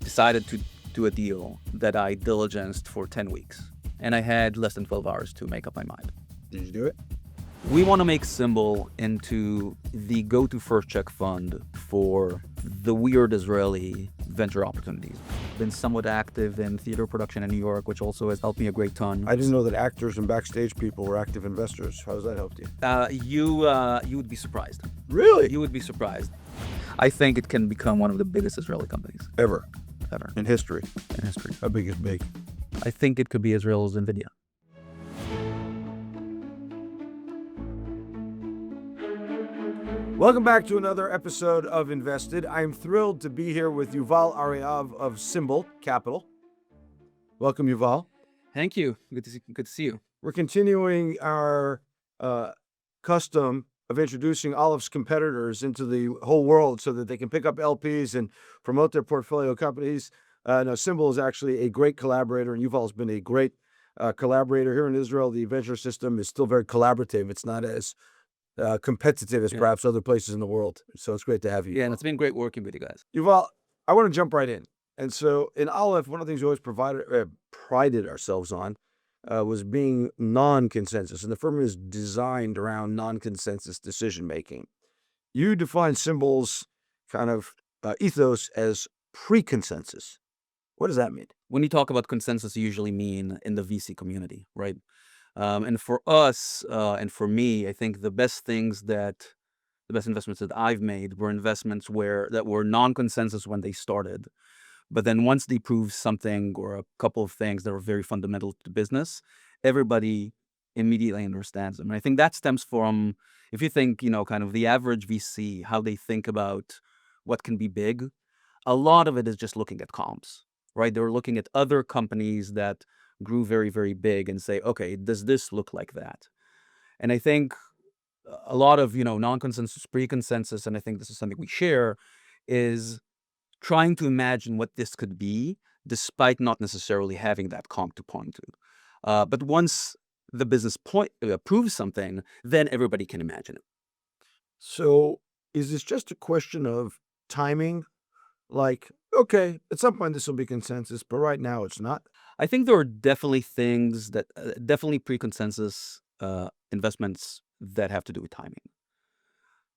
decided to do a deal that I diligenced for 10 weeks, and I had less than 12 hours to make up my mind. Did you do it? We want to make Symbol into the go-to first check fund for the weird Israeli venture opportunities. Been somewhat active in theater production in New York, which also has helped me a great ton. I didn't know that actors and backstage people were active investors. How has that helped you? You would be surprised. Really? You would be surprised. I think it can become one of the biggest Israeli companies Ever ever in history? in history. How big is big? I think it could be Israel's NVIDIA. Welcome back to another episode of Invested. I'm thrilled to be here with Yuval Ariav of Symbol Capital. Welcome, Yuval. Thank you. Good to see you. We're continuing our custom of introducing Olive's competitors into the whole world so that they can pick up LPs and promote their portfolio companies. Now, Symbol is actually a great collaborator, and Yuval's been a great collaborator here in Israel. The venture system is still very collaborative. It's not as competitive as perhaps other places in the world. So it's great to have you. Yeah, and it's been great working with you guys. Yuval, I want to jump right in. And so in Olive, one of the things we always prided ourselves on was being non-consensus. And the firm is designed around non-consensus decision-making. You define Symbol's kind of ethos as pre-consensus. What does that mean? When you talk about consensus, you usually mean in the VC community, right? And for us, and for me, I think the best investments that I've made were investments that were non-consensus when they started. But then once they proved something or a couple of things that were very fundamental to business, everybody immediately understands them. And I think that stems from, if you think, kind of the average VC, how they think about what can be big, a lot of it is just looking at comps, right? They're looking at other companies that grew very, very big and say, okay, does this look like that? And I think a lot of, non-consensus, pre-consensus, and I think this is something we share, is trying to imagine what this could be, despite not necessarily having that comp to point to. But once the business proves something, then everybody can imagine it. So is this just a question of timing? Like, okay, at some point this will be consensus, but right now it's not. I think there are definitely things that, definitely pre-consensus investments that have to do with timing.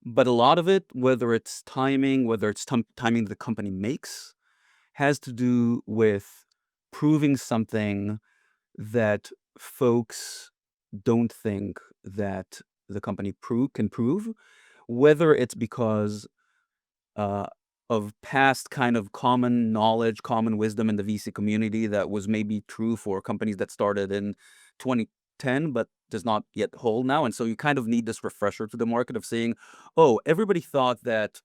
But a lot of it, whether it's timing, whether it's timing the company makes, has to do with proving something that folks don't think that the company can prove, whether it's because of past kind of common knowledge, common wisdom in the VC community that was maybe true for companies that started in 2010, but does not yet hold now. And so you kind of need this refresher to the market of saying, oh, everybody thought that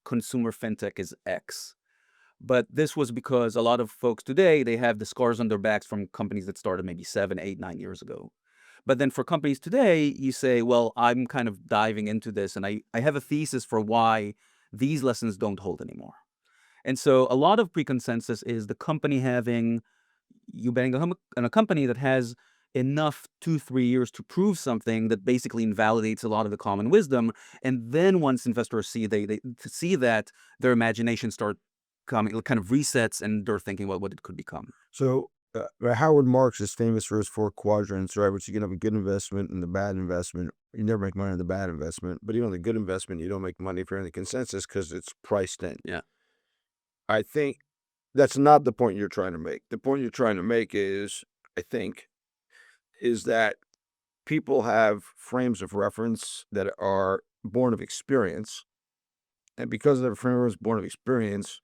consumer fintech is X. But this was because a lot of folks today, they have the scars on their backs from companies that started maybe 7, 8, 9 years ago. But then for companies today, you say, well, I'm kind of diving into this and I have a thesis for why these lessons don't hold anymore. And so a lot of pre-consensus is the company you betting on a company that has enough 2-3 years to prove something that basically invalidates a lot of the common wisdom. And then once investors see see that, their imagination start coming, kind of resets, and they're thinking about what it could become. So Howard Marks is famous for his 4 quadrants, right? Which you can have a good investment and a bad investment. You never make money on the bad investment, but even on the good investment, you don't make money if you're in the consensus because it's priced in. Yeah. I think that's not the point you're trying to make. The point you're trying to make is, I think, is that people have frames of reference that are born of experience. And because their frames born of experience,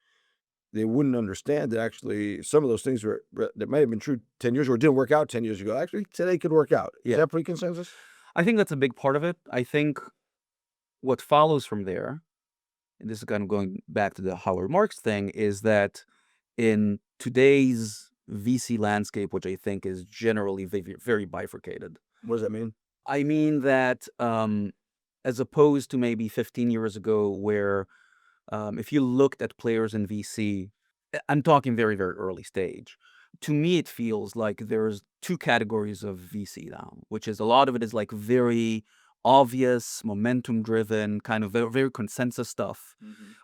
they wouldn't understand that actually some of those things that may have been true 10 years ago or didn't work out 10 years ago, actually today could work out. Yeah. Is that pre-consensus? I think that's a big part of it. I think what follows from there, and this is kind of going back to the Howard Marks thing, is that in today's VC landscape, which I think is generally very, very bifurcated. What does that mean? I mean that as opposed to maybe 15 years ago where if you looked at players in VC, I'm talking very, very early stage. To me, it feels like there's 2 categories of VC now, which is a lot of it is like very obvious, momentum-driven, kind of very, very consensus stuff,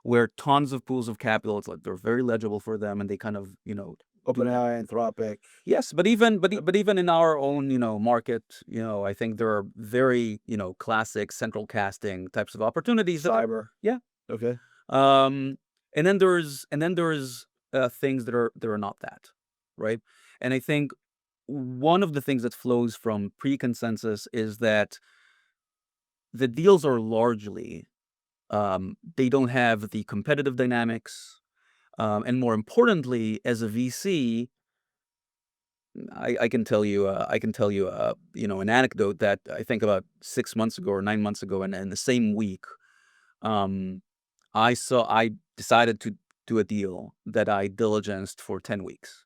where tons of pools of capital, it's like they're very legible for them, and they kind of, OpenAI, Anthropic. yes, but even in our own, market, I think there are very, classic central casting types of opportunities that Cyber. yeah. Okay. And then there's things that are not that, right? And I think one of the things that flows from pre-consensus is that the deals are largely they don't have the competitive dynamics, and more importantly, as a VC, I can tell you an anecdote that I think about 6 months ago or 9 months ago, and in the same week, um, I decided to do a deal that I diligenced for 10 weeks,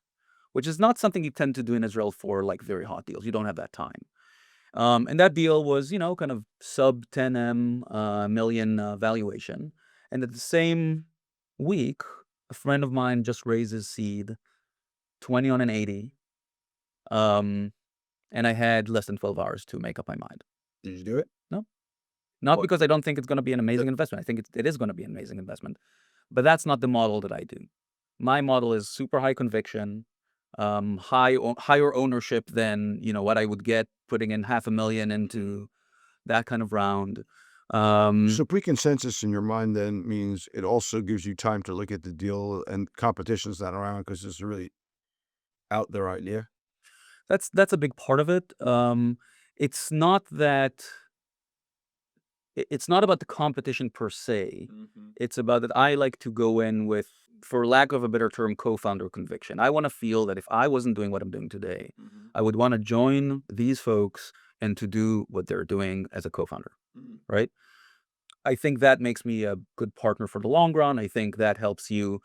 which is not something you tend to do in Israel for like very hot deals. You don't have that time. And that deal was, kind of sub 10 million valuation. And at the same week, a friend of mine just raised his seed, 20 on an 80. And I had less than 12 hours to make up my mind. Did you do it? No, not What? because I don't think it's going to be an amazing investment. I think it is going to be an amazing investment, but that's not the model that I do. My model is super high conviction, higher ownership than what I would get putting in $500,000 into that kind of round. So pre-consensus in your mind then means it also gives you time to look at the deal and competition's not around because it's a really out there idea. That's a big part of it. It's not that it's not about the competition per se. It's about that I like to go in with, for lack of a better term, co-founder conviction. I want to feel that if I wasn't doing what I'm doing today, I would want to join these folks and to do what they're doing as a co-founder, right? I think that makes me a good partner for the long run. I think that helps you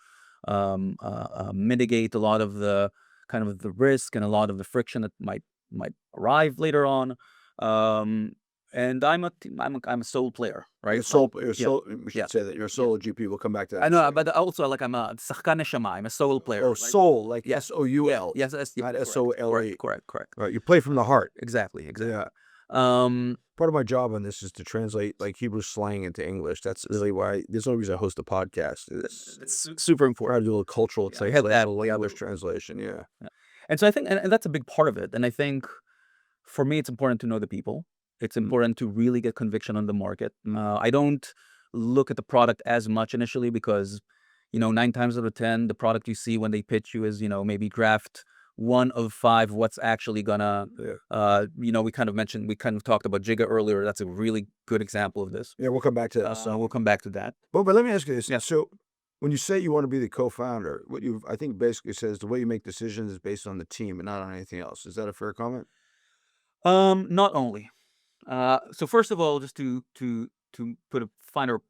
mitigate a lot of the kind of the risk and a lot of the friction that might arrive later on. And I'm a sole player, right? You're Yeah. we should say that you're a solo GP. We'll come back to that. I in a know, second. but also like I'm a sachkan neshama. I'm a sole player. Oh, right? soul, like Yeah. SOUL. Yes, Not correct, SOLE. correct. Right, you play from the heart. Exactly. Yeah. Um, Part of my job on this is to translate like Hebrew slang into English. That's really why. There's no reason I host a podcast. it's super Try important. to do a little cultural. It's like, hey, that's a English translation. Yeah. And so I think, and that's a big part of it. And I think for me, it's important to know the people. It's important to really get conviction on the market. I don't look at the product as much initially because, 9 times out of 10, the product you see when they pitch you is, maybe draft 1 of 5. What's actually gonna, we kind of talked about Giga earlier. That's a really good example of this. Yeah, we'll come back to that. So we'll come back to that. But let me ask you this. Yeah. So when you say you want to be the co-founder, what you I think basically says the way you make decisions is based on the team and not on anything else. Is that a fair comment? Not only. So first of all, just to put a finer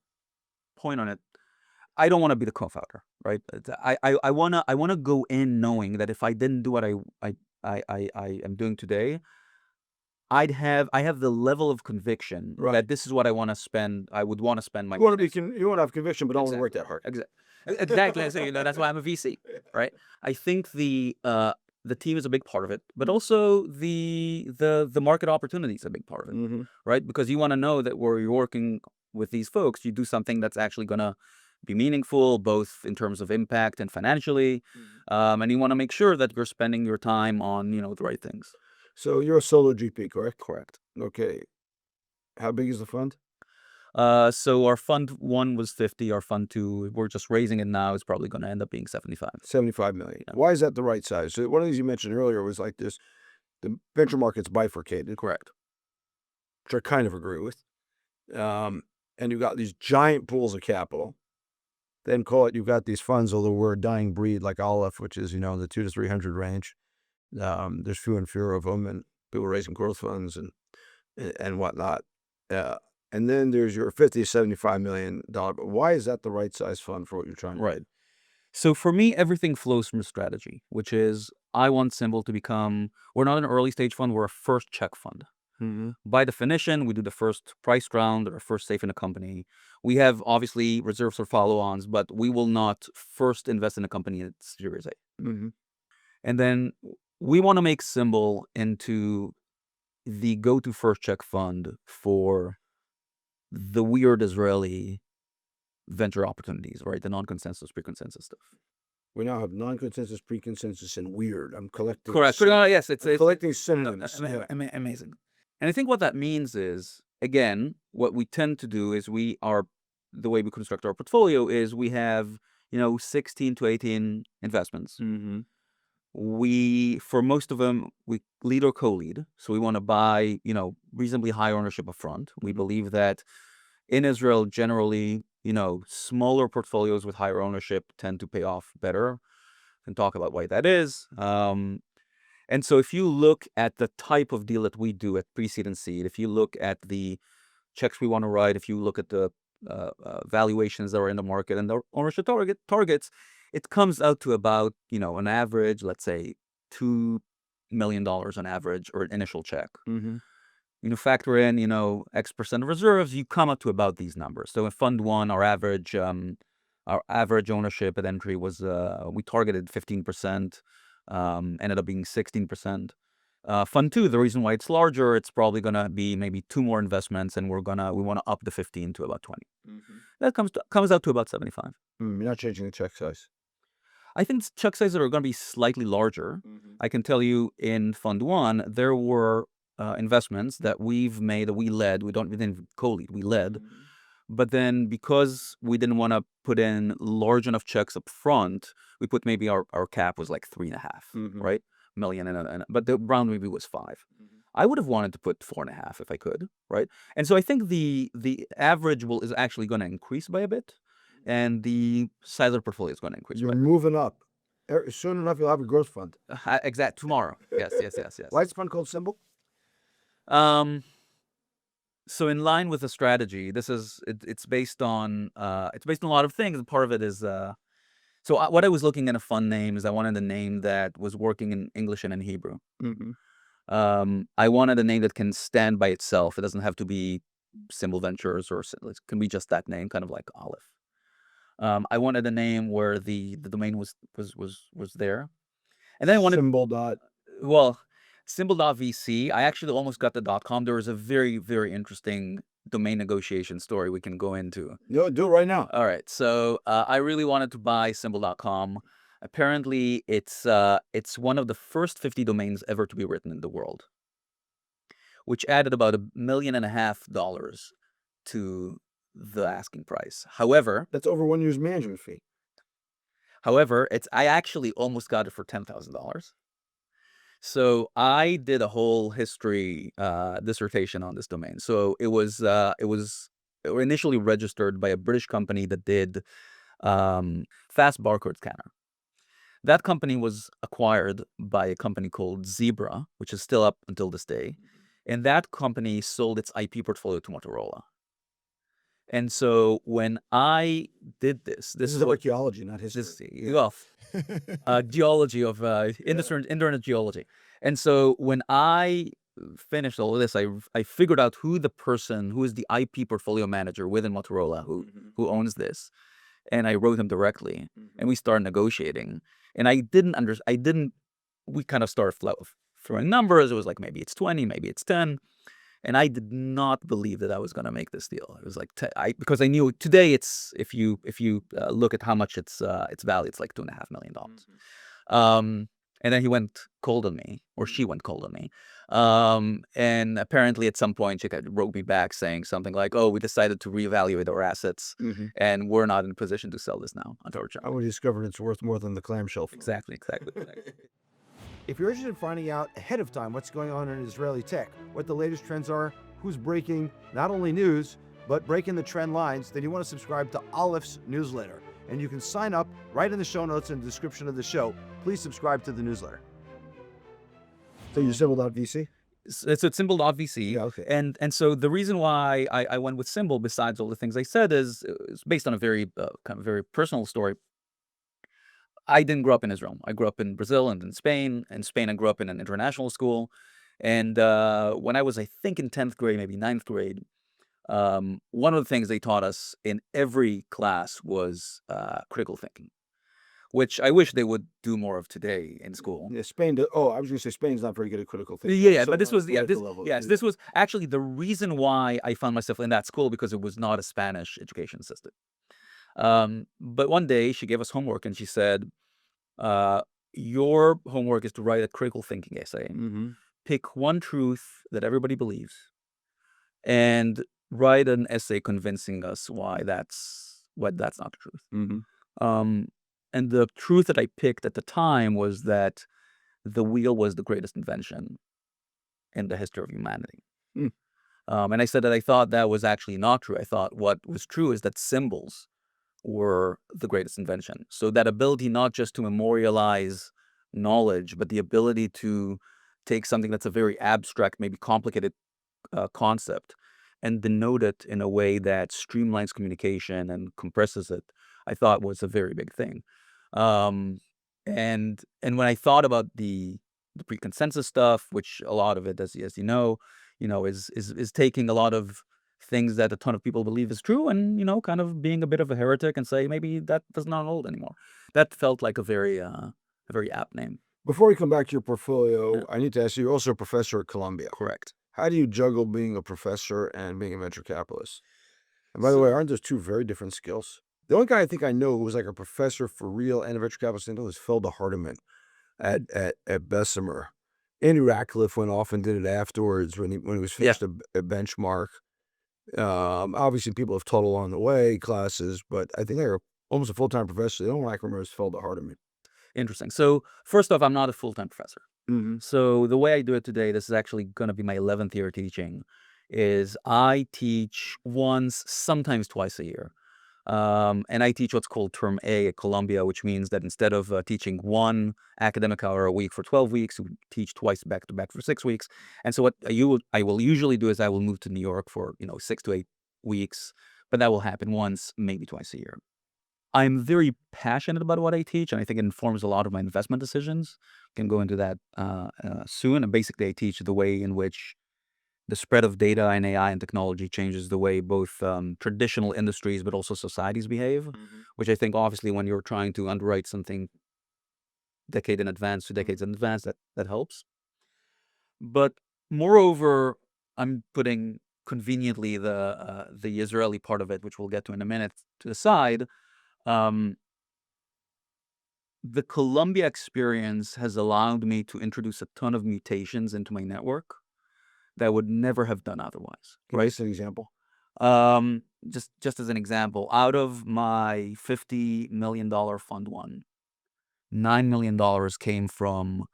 point on it, I don't want to be the co-founder, right? I wanna go in knowing that if I didn't do what I am doing today, I have the level of conviction Right. that this is what I want to spend. I would want to spend my. You want to have conviction, but don't want to work that hard. Exactly. So, that's why I'm a VC, right? I think the team is a big part of it, but also the market opportunity is a big part of it, right? Because you want to know that where you're working with these folks, you do something that's actually going to be meaningful, both in terms of impact and financially, and you want to make sure that you're spending your time on the right things. So you're a solo GP, correct? Correct. Okay. How big is the fund? So our fund 1 was 50. Our fund 2, we're just raising it now. It's probably going to end up being 75. 75 million. Yeah. Why is that the right size? So one of the things you mentioned earlier was like this: the venture market's bifurcated, Correct. which I kind of agree with. And you've got these giant pools of capital. Then you've got these funds, although we're a dying breed like Aleph, which is, the 200 to 300 range. There's fewer and fewer of them, and people raising growth funds and whatnot. And then there's your $50 to $75 million. But why is that the right size fund for what you're trying to do? Right. So for me, everything flows from strategy, which is I want Symbol to become, we're not an early stage fund, we're a first check fund. By definition, we do the first price round or first safe in a company. We have obviously reserves for follow-ons, but we will not first invest in a company at Series A. And then we want to make Symbol into the go-to first check fund for the weird Israeli venture opportunities, right? The non-consensus, pre-consensus stuff. We now have non-consensus, pre-consensus, and weird. I'm collecting. Correct. Yes, it's collecting synonyms. amazing. And I think what that means is, again, what we tend to do is the way we construct our portfolio is we have, 16 to 18 investments. Mm-hmm. For most of them, we lead or co-lead. So we want to buy, reasonably high ownership upfront. We believe that in Israel, generally, smaller portfolios with higher ownership tend to pay off better. We can talk about why that is. And so if you look at the type of deal that we do at pre-seed and seed, if you look at the checks we want to write, if you look at the valuations that are in the market and the ownership targets, it comes out to about, an average, let's say, $2 million on average, or an initial check. Mm-hmm. Factor in, X percent of reserves, you come up to about these numbers. So in Fund 1, our average ownership at entry was, we targeted 15%, ended up being 16%. Fund 2, the reason why it's larger, it's probably going to be maybe 2 more investments, and we want to up the 15 to about 20. Mm-hmm. That comes out to about 75. You're not changing the check size. I think check sizes are going to be slightly larger. Mm-hmm. I can tell you in Fund 1, there were investments that we've made that we led. We didn't co-lead, we led. Mm-hmm. But then because we didn't want to put in large enough checks up front, we put maybe our cap was like 3.5, right? Million, but the round maybe was 5. I would have wanted to put 4.5 if I could, right? And so I think the average is actually going to increase by a bit, and the size of the portfolio is going to increase. You're moving up. Soon enough, you'll have a growth fund. Exact tomorrow. Yes. Why is the fund called Symbol? So in line with the strategy, it's based on a lot of things. Part of it is what I was looking at a fund name is I wanted a name that was working in English and in Hebrew. Mm-hmm. I wanted a name that can stand by itself. It doesn't have to be Symbol Ventures, or it can be just that name, kind of like Aleph. I wanted a name where the domain was there, and then I wanted Symbol.vc. I actually almost got the .com. There was a very, very interesting domain negotiation story we can go into. No, do it right now. All right. So I really wanted to buy Symbol.com. Apparently, it's one of the first 50 domains ever to be written in the world, which added about $1.5 million to the asking price. However, that's over 1 year's management fee. However, I actually almost got it for $10,000. So I did a whole history dissertation on this domain. So it was initially registered by a British company that did fast barcode scanner. That company was acquired by a company called Zebra, which is still up until this day. And that company sold its IP portfolio to Motorola. And so when I did this is archaeology, not history. Geology of internet geology. And so when I finished all of this, I figured out who is the IP portfolio manager within Motorola who owns this, and I wrote him directly, and we started negotiating. And we kind of started throwing numbers. It was like, maybe it's 20, maybe it's 10. And I did not believe that I was going to make this deal. It was like, because I knew today if you look at how much its value, it's like $2.5 million. And then he went cold on me, or she went cold on me. And apparently at some point she wrote me back saying something like, "Oh, we decided to reevaluate our assets, and we're not in a position to sell this now, unfortunately." I would discover it's worth more than the clamshell. Exactly. If you're interested in finding out ahead of time what's going on in Israeli tech, what the latest trends are, who's breaking not only news, but breaking the trend lines, then you want to subscribe to Aleph's newsletter. And you can sign up right in the show notes and the description of the show. Please subscribe to the newsletter. So you're Symbol.vc? It's Symbol.vc. Yeah, okay. And so the reason why I went with Symbol, besides all the things I said, is based on a very kind of very personal story. I didn't grow up in Israel. I grew up in Brazil and in Spain. In Spain, I grew up in an international school. And when I was, I think, in 10th grade, maybe 9th grade, one of the things they taught us in every class was critical thinking. which I wish they would do more of today in school. Yeah, Spain. I was going to say Spain's not very good at critical thinking. Yeah, So but this on a was political level, this was actually the reason why I found myself in that school, because it was not a Spanish education system. But one day she gave us homework and she said, uh, "Your homework is to write a critical thinking essay. Mm-hmm. Pick one truth that everybody believes, and write an essay convincing us why that's not the truth." Mm-hmm. Um, and the truth that I picked at the time was that the wheel was the greatest invention in the history of humanity. Mm. And I said that I thought that was actually not true. I thought what was true is that symbols were the greatest invention. So that ability not just to memorialize knowledge, but the ability to take something that's a very abstract, maybe complicated concept and denote it in a way that streamlines communication and compresses it, I thought was a very big thing. Um, and when I thought about the pre-consensus stuff, which a lot of it, as is taking a lot of things that a ton of people believe is true, and kind of being a bit of a heretic and say maybe that does not hold anymore. That felt like a very apt name. Before we come back to your Yeah. portfolio, I need to ask you. You're also a professor at Columbia. Correct. How do you juggle being a professor and being a venture capitalist? And by the way, aren't those two very different skills? The only guy I think I know who was like a professor for real and a venture capitalist was Felda Hardiman at Bessemer. Andy Ratcliffe went off and did it afterwards when he was finished a benchmark. Obviously, people have taught along the way classes, but I think they're almost a full-time professor. The only one I can remember is Felda Hardiman. Interesting. So first off, I'm not a full-time professor. Mm-hmm. So the way I do it today, this is actually going to be my 11th year teaching, is I teach once, sometimes twice a year. And I teach what's called Term A at Columbia, which means that instead of teaching one academic hour a week for 12 weeks, we teach twice back to back for 6 weeks. And so what I will usually do is I will move to New York for 6 to 8 weeks, but that will happen once, maybe twice a year. I'm very passionate about what I teach, and I think it informs a lot of my investment decisions. Can go into that soon. And basically, I teach the way in which the spread of data and AI and technology changes the way both traditional industries but also societies behave, Mm-hmm. which I think obviously when you're trying to underwrite something decade in advance, 2 decades in advance, that helps. But moreover, I'm putting conveniently the Israeli part of it, which we'll get to in a minute, to the side. Um, the Columbia experience has allowed me to introduce a ton of mutations into my network that I would never have done otherwise. Give us an example. Just as an example, out of my $50 million fund one, $9 million came from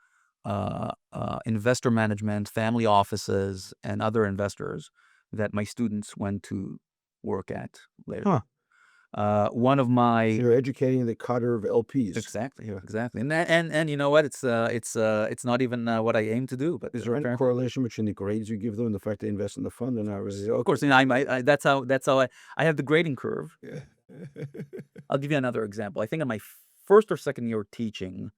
investor management, family offices, and other investors that my students went to work at later. Huh. One of my You're educating the cutter of LPs. exactly, and you know what? It's not even what I aim to do. But Is there any correlation between the grades you give them and the fact they invest in the fund? And of course, that's how I have the grading curve. Yeah. I'll give you another example. I think in my first or second year teaching,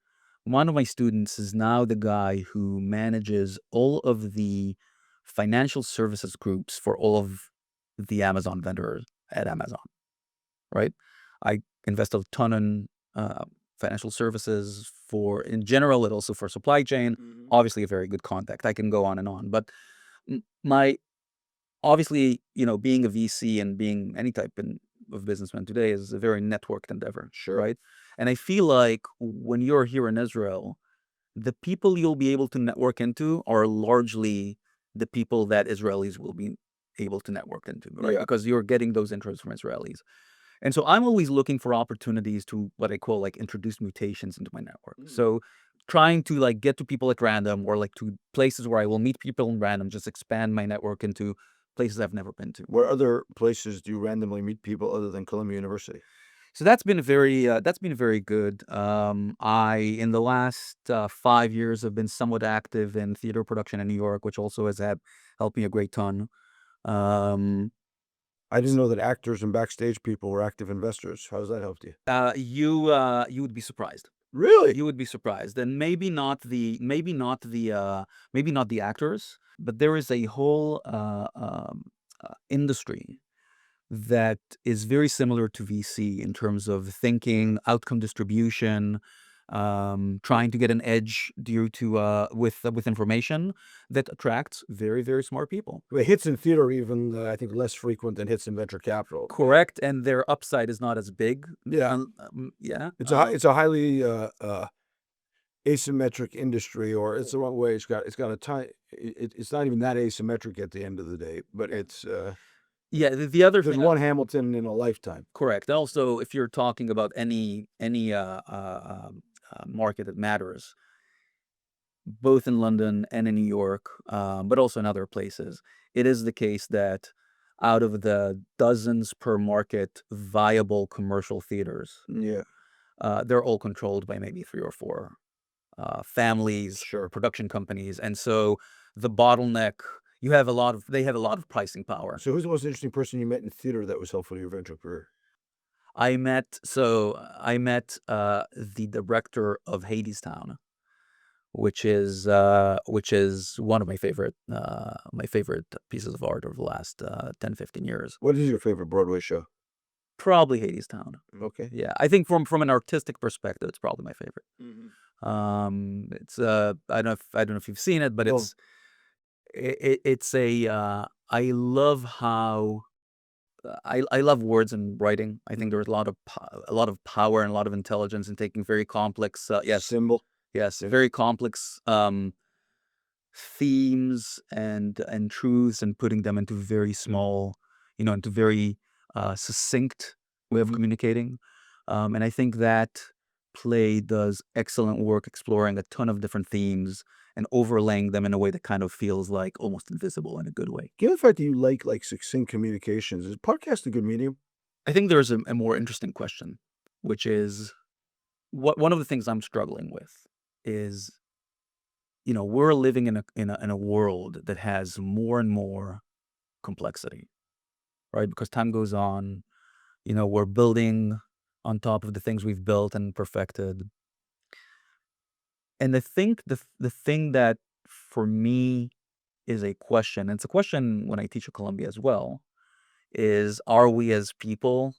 one of my students is now the guy who manages all of the financial services groups for all of the Amazon vendors at Amazon. Right? I invest a ton in financial services in general, and also for supply chain. Mhm. Obviously, a very good contact. I can go on and on, but my obviously, being a VC and being any type of businessman today is a very networked endeavor. Sure. Right? And I feel like when you're here in Israel, the people you'll be able to network into are largely the people that Israelis will be able to network into, right? Yeah. Because you're getting those intros from Israelis. And so I'm always looking for opportunities to what I call introduce mutations into my network. Mm. So trying to get to people at random, or to places where I will meet people in random, just expand my network into places I've never been to. Where other places do you randomly meet people other than Columbia University? So that's been very good. I in the last 5 years have been somewhat active in theater production in New York, which also has helped me a great ton. I didn't know that actors and backstage people were active investors. How has that helped you? You would be surprised. Really? You would be surprised, and maybe not the actors, but there is a whole industry that is very similar to VC in terms of thinking, outcome distribution, trying to get an edge due to with information that attracts very, very smart people. But hits in theater are even, I think, less frequent than hits in venture capital. Correct, and their upside is not as big. Yeah. Yeah, It's a highly asymmetric industry, or it's the wrong way. It's got a time. It's not even that asymmetric at the end of the day, but it's yeah. The other there's thing, one Hamilton in a lifetime. correct. Also, if you're talking about any market that matters, both in London and in New York, but also in other places, it is the case that out of the dozens per market viable commercial theaters, Yeah, they're all controlled by maybe 3 or 4 families sure. or production companies, and so the bottleneck. They have a lot of pricing power. So, who's the most interesting person you met in theater that was helpful to your venture career? I met the director of Hadestown, which is one of my favorite pieces of art over the last 10, 15 years. What is your favorite Broadway show? Probably Hadestown. Okay. Yeah, I think from an artistic perspective, it's probably my favorite. It's I don't know if you've seen it, but No. it's I love how I love words and writing. I think there's a lot of power and a lot of intelligence in taking very complex Symbol. very complex themes and truths and putting them into very small, into very succinct way of communicating. And I think that play does excellent work exploring a ton of different themes and overlaying them in a way that kind of feels like almost invisible in a good way. Given the fact that you like succinct communications, is podcast a good medium? I think there's a more interesting question, which is one of the things I'm struggling with is, we're living in a world that has more and more complexity, right? Because time goes on, we're building on top of the things we've built and perfected. And I think the thing that for me is a question, and it's a question when I teach at Columbia as well, is are we as people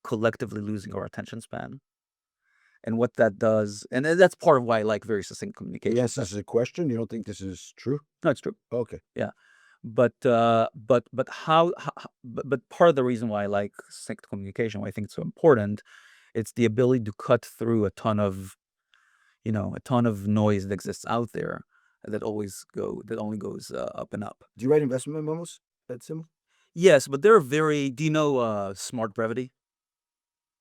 collectively losing our attention span? And what that does, and that's part of why I like very succinct communication. Yes, this is a question. You don't think this is true? No, it's true. Okay. Yeah, but part of the reason why I like succinct communication, why I think it's so important, it's the ability to cut through a ton of noise that exists out there that only goes up and up. Do you write investment memos? That simple? Yes, but they're very. Do you know smart brevity?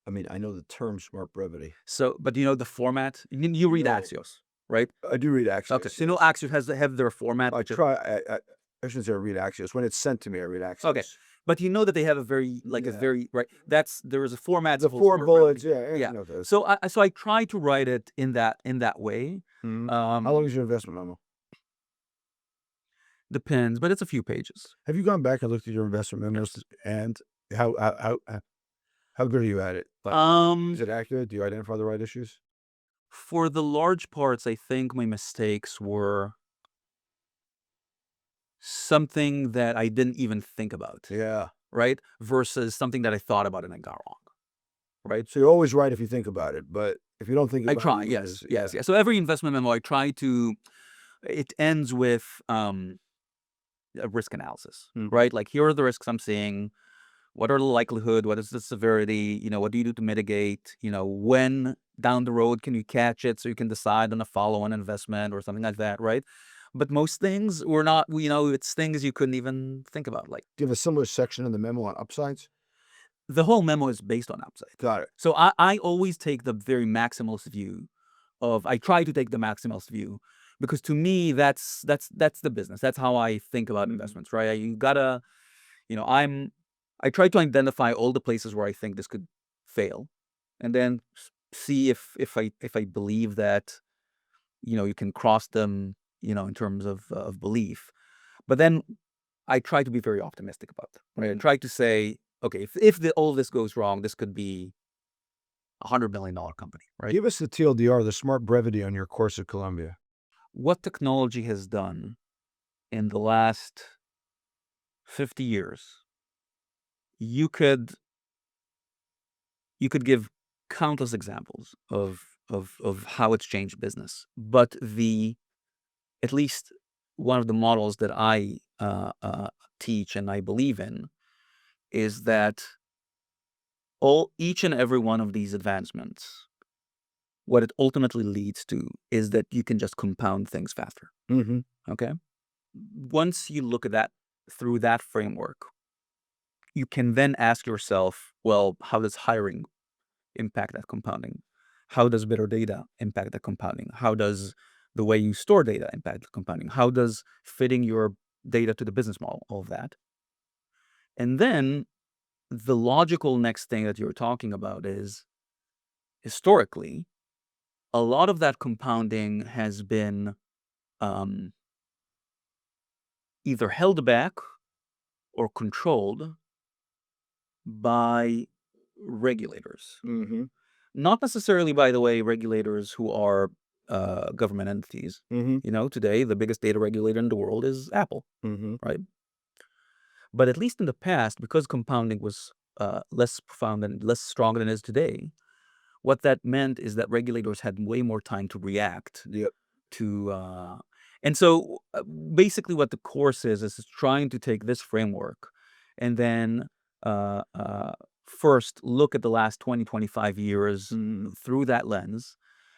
I mean, I know the term smart brevity. So, but do you know the format? You read No. Axios, right? I do read Axios. Okay, so Axios have their format. I try. I shouldn't say I read Axios. When it's sent to me, I read Axios. Okay, but you know that they have a very right. There is a format. The called 4 smart bullets. brevity. Yeah. Yeah. I know those. So I try to write it in that way. How long is your investment memo? Depends, but it's a few pages. Have you gone back and looked at your investment memos, and how good are you at it? Is it accurate? Do you identify the right issues? For the large parts, I think my mistakes were something that I didn't even think about, Yeah. right? Versus something that I thought about and I got wrong, right? So you're always right if you think about it, but if you don't think I about try, it, yes. So every investment memo, I try to. It ends with a risk analysis, right? Like, here are the risks I'm seeing. What are the likelihood? What is the severity? What do you do to mitigate? When down the road can you catch it so you can decide on a follow-on investment or something like that, right? But most things were not, it's things you couldn't even think about. Like, do you have a similar section in the memo on upsides? the whole memo is based on upside. Got it. So I always take the very maximalist view I try to take the maximalist view because to me, that's the business. That's how I think about investments, right? You gotta, I try to identify all the places where I think this could fail, and then see if I believe that, you can cross them, in terms of belief. But then I try to be very optimistic about them, right? I try to say, okay, if all this goes wrong, this could be $100 million company, right? Give us the TLDR, the smart brevity on your course at Columbia. What technology has done in the last 50 years, you could give countless examples of how it's changed business. But at least one of the models that I teach and I believe in is that each and every one of these advancements, what it ultimately leads to is that you can just compound things faster. Mm-hmm. Okay. Once you look at that through that framework, you can then ask yourself, well, how does hiring impact that compounding? How does better data impact the compounding? How does the way you store data impact the compounding? How does fitting your data to the business model, all of that? And then the logical next thing that you're talking about is historically, a lot of that compounding has been um, either held back or controlled by regulators. Mm-hmm. Not necessarily, by the way, regulators who are government entities. Mm-hmm. Today, the biggest data regulator in the world is Apple, Mm-hmm. right? But at least in the past, because compounding was less profound and less strong than it is today, what that meant is that regulators had way more time to react Yep. to and so basically what the course is trying to take this framework and then uh, uh, first look at the last 20-25 years Mm-hmm. through that lens,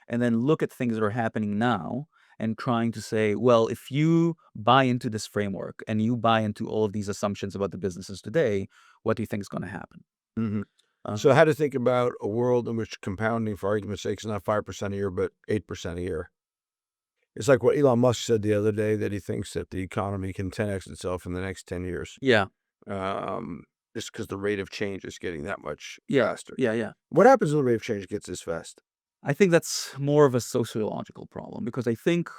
and then look at things that are happening now and trying to say, well, if you buy into this framework and you buy into all of these assumptions about the businesses today, what do you think is going to happen? Mm-hmm. uh, So how to think about a world in which compounding, for argument's sake, is not 5% a year, but 8% a year. It's like what Elon Musk said the other day, that he thinks that the economy can 10x itself in the next 10 years. yeah Um, just because the rate of change is getting that much yeah faster. yeah What happens when the rate of change gets this fast? I think that's more of a sociological problem, because I think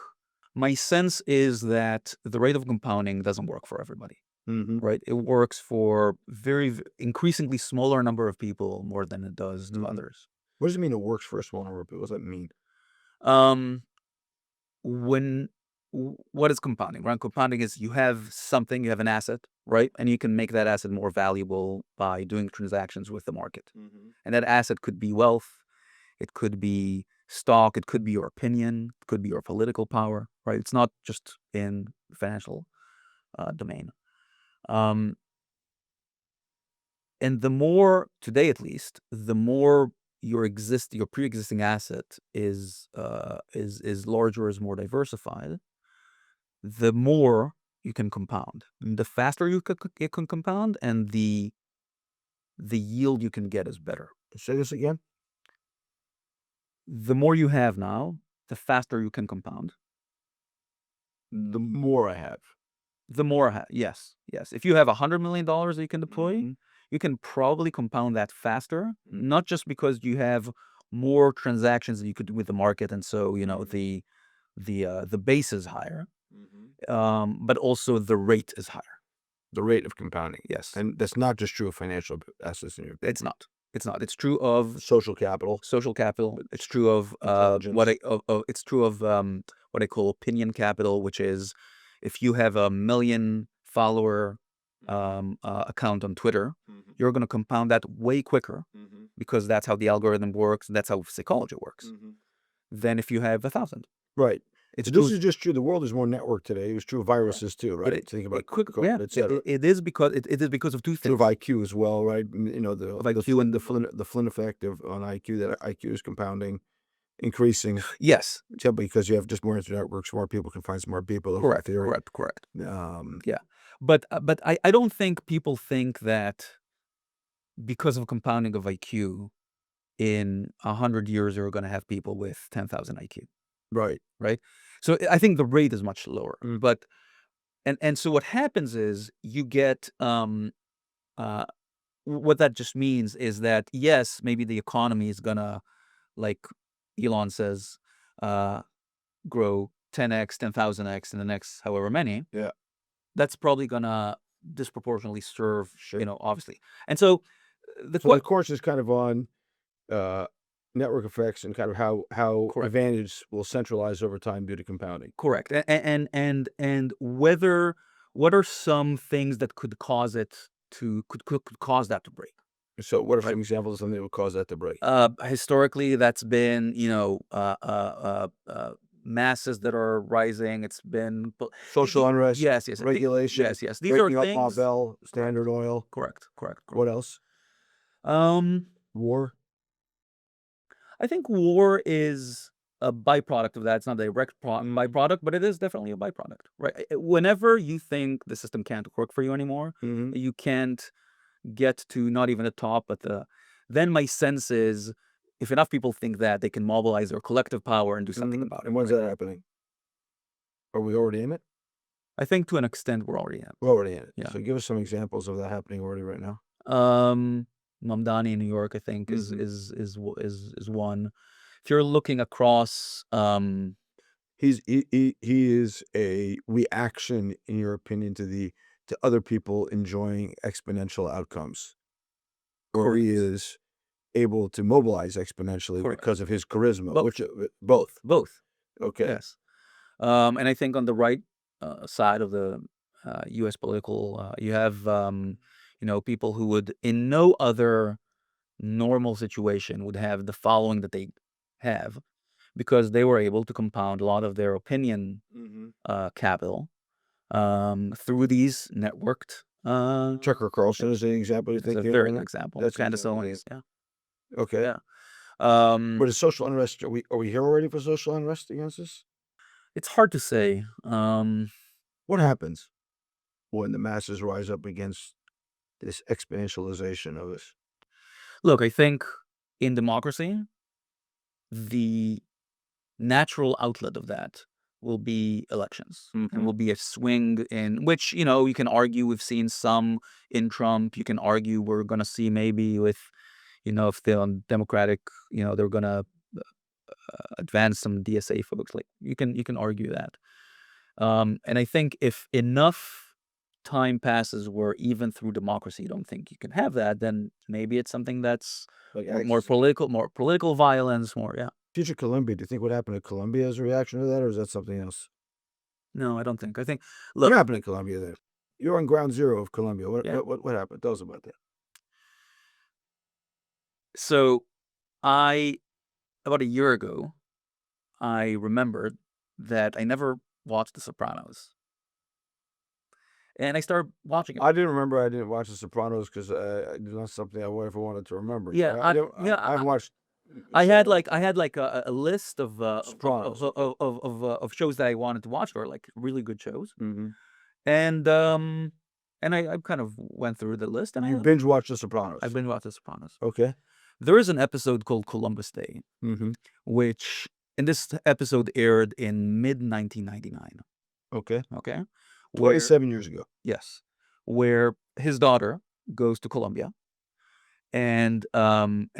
my sense is that the rate of compounding doesn't work for everybody, Mm-hmm. right? It works for increasingly smaller number of people more than it does to Mhm. others. What does it mean it works for a small number of people? What does that mean? Um, when what is compounding? Right? Compounding is you have something, you have an asset, right? And you can make that asset more valuable by doing transactions with the market. Mm-hmm. And that asset could be wealth, it could be stock, it could be your opinion, it could be your political power, right? It's not just in the financial domain. Um, and the more today, at least, the more your pre-existing asset is larger, is more diversified, the more you can compound. And the faster you can compound, and the yield you can get is better. Say this again. The more you have now, the faster you can compound. The more I have. The more, yes, yes. If you have $100 million that you can deploy, Mhm. you can probably compound that faster. Mhm. Not just because you have more transactions that you could do with the market, and so Mhm. the base is higher, Mhm. but also the rate is higher. The rate of compounding. Yes, And that's not just true of financial assets in your it's not. It's not. It's true of social capital, social capital. It's true of intelligence. it's true of what I call opinion capital, which is if you have a 1 million follower account on Twitter, Mhm. you're going to compound that way quicker, Mhm. because that's how the algorithm works, and that's how psychology works, Mhm. than if you have 1,000. Right. It's But this true. is just true. The world is more networked today. It was true of Correct. viruses too, But right? Think about yeah, COVID, et cetera. it is because it is because of two True of things. IQ as well, right? You know, Of IQ and the Flynn effect on IQ, that IQ is compounding, increasing. yes, Yeah, because you have just more internet networks, more people can find smart people. The whole correct, theory. correct. Um, Yeah, but I don't think people think that because of compounding of IQ, in 100 years, you're going to have people with 10,000 IQ, right. right? So I think the rate is much lower. Mm. But and so what happens is you get uh, what that just means is that yes, maybe the economy is gonna, like Elon says, uh, grow 10x, 10,000x in the next however many. Yeah. That's probably gonna disproportionately serve, Sure. obviously. And so the So the course is kind of on uh, network effects and kind of how correct. advantage will centralize over time due to compounding. Correct. And whether what are some things that could cause it to could cause that to break? So what are Right. some examples of something that would cause that to break? Historically, that's been, masses that are rising. It's been Social unrest, yes, yes, regulation, yes, yes. These are breaking up things. Marvel, Standard Oil. Correct, correct, correct. What else? Um, War. I think war is a byproduct of that. It's not a direct byproduct, but it is definitely a byproduct, right? Whenever you think the system can't work for you anymore, Mm-hmm. you can't get to not even the top, but then my sense is if enough people think that, they can mobilize their collective power and do something Mm-hmm. about it. And when's Right? that happening? Are we already in it? I think to an extent we're already in. We're already in it. Yeah. So give us some examples of that happening already right now. Mamdani in New York, I think, is Mhm. is one. If you're looking across, He is a reaction, in your opinion, to other people enjoying exponential outcomes, or he correct, is able to mobilize exponentially correct, because of his charisma. both, Which both? both, Okay. yes. And I think on the right side of the U.S. political, you have people who would, in no other normal situation, would have the following that they have because they were able to compound a lot of their opinion Mm-hmm. capital through these networked. Tucker Carlson is an example. You It's think a the very good internet? example. That's an Candace example. Owens, yeah, Okay. yeah. Um, But is social unrest? Are we here already for social unrest against this? it's hard to say. What happens when the masses rise up against this exponentialization of this? Look, I think in democracy, the natural outlet of that will be elections and will be a swing in which, you can argue we've seen some in Trump. You can argue we're going to see maybe with, if the Democratic, they're going to advance some DSA folks. Like you can argue that. And I think if enough time passes where even through democracy you don't think you can have that, then maybe it's something that's Like more political violence, more, yeah. future Colombia, do you think what happened to Colombia is a reaction to that, or is that something else? No, I don't think. I think, What look, happened in Colombia then? You're on ground zero of Colombia. What yeah. what what, what happened? Tell us about that. So I about a year ago, I remembered that I never watched The Sopranos, and I started watching it. I didn't remember. I didn't watch The Sopranos because it's not something I ever wanted to remember. Yeah, I didn't. I haven't watched I had like a list Sopranos. of shows that I wanted to watch, or like really good shows, Mm-hmm. and I kind of went through the list, and You binge watched The I've Sopranos. been watching The Sopranos. Okay. There is an episode called Columbus Day, Mm-hmm. which and this episode aired in mid 1999. Okay. Okay, where 27 years ago. yes, where his daughter goes to Colombia, and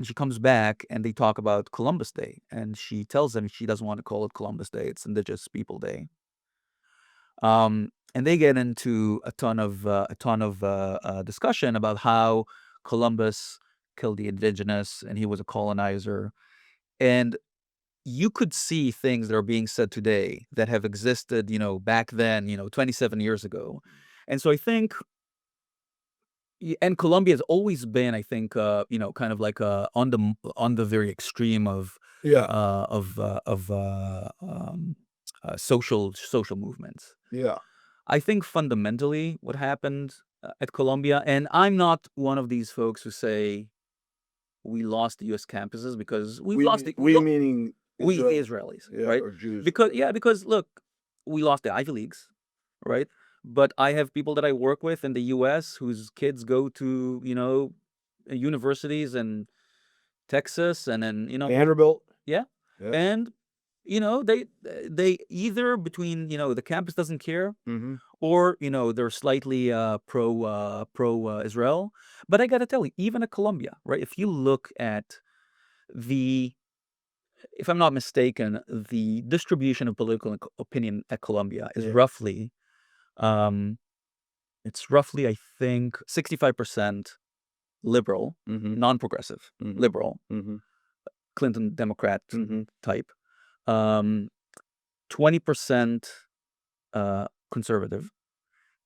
she comes back, and they talk about Columbus Day, and she tells them she doesn't want to call it Columbus Day; it's Indigenous People Day. And they get into a ton of discussion about how Columbus killed the indigenous, and he was a colonizer. And you could see things that are being said today that have existed, back then, 27 years ago. And so I think, and Colombia has always been, I think, kind of like on the very extreme of Yeah. uh, of uh, of uh, um, social movements. Yeah. I think fundamentally what happened at Colombia, and I'm not one of these folks who say we lost the U.S. campuses because we've lost the We meaning we the Israel. Israelis, Yeah, right? or Jews. Because look, we lost the Ivy Leagues, right? But I have people that I work with in the U.S. whose kids go to universities in Texas, and then Vanderbilt. yeah, Yeah. and they either between the campus doesn't care, Mm-hmm. or they're slightly pro Israel. But I gotta tell you, even at Columbia, right? If you look at the if I'm not mistaken, the distribution of political opinion at Columbia is Yeah. roughly, um, it's roughly, I think, 65% liberal, Mm-hmm. non-progressive, Mm-hmm. liberal, Mm-hmm. Clinton Democrat Mm-hmm. type, um, 20% conservative,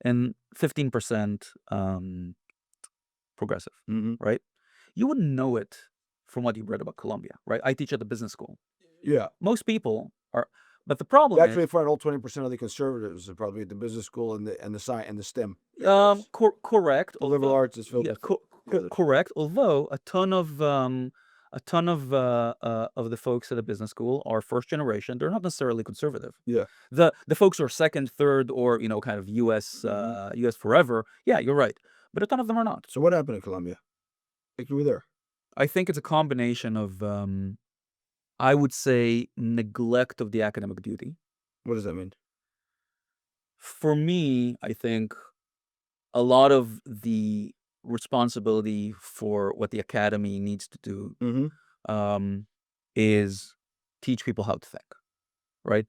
and 15% progressive, Mm-hmm. right? You wouldn't know it from what you read about Colombia, right? I teach at the business school. Yeah. Most people are, but the problem Actually, is, if I all 20% of the conservatives are probably at the business school and the science and the STEM. correct. The liberal arts is filled. Yeah, with it. correct. Although a ton of the folks at a business school are first generation. They're not necessarily conservative. Yeah. The folks who are second, third, or kind of U.S. U.S. forever. Yeah, you're right. But a ton of them are not. So what happened in Colombia? Like you were there. I think it's a combination of I would say neglect of the academic duty. What does that mean? For me, I think a lot of the responsibility for what the academy needs to do Mm-hmm. is teach people how to think, right?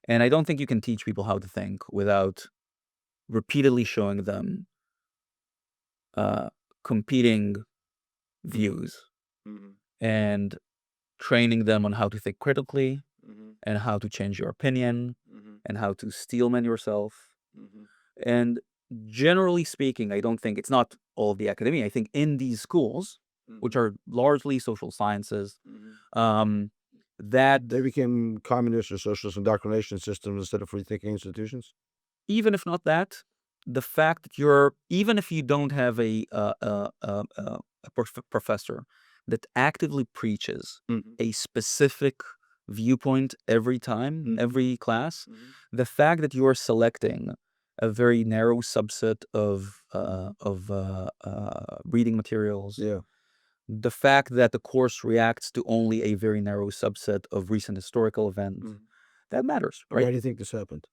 And I don't think you can teach people how to think without repeatedly showing them uh, competing views Mm-hmm. and training them on how to think critically Mm-hmm. and how to change your opinion Mm-hmm. and how to steelman yourself. Mm-hmm. And generally speaking, I don't think it's not all of the academia. I think in these schools, which are largely social sciences, that They became communist or socialist indoctrination systems instead of free thinking institutions. even if not that, the fact that even if you don't have a professor that actively preaches Mm-hmm. a specific viewpoint every time, Mhm. every class, Mhm. the fact that you're selecting a very narrow subset of reading materials, Yeah. the fact that the course reacts to only a very narrow subset of recent historical events, Mhm. that matters, Why right? do you think this happened?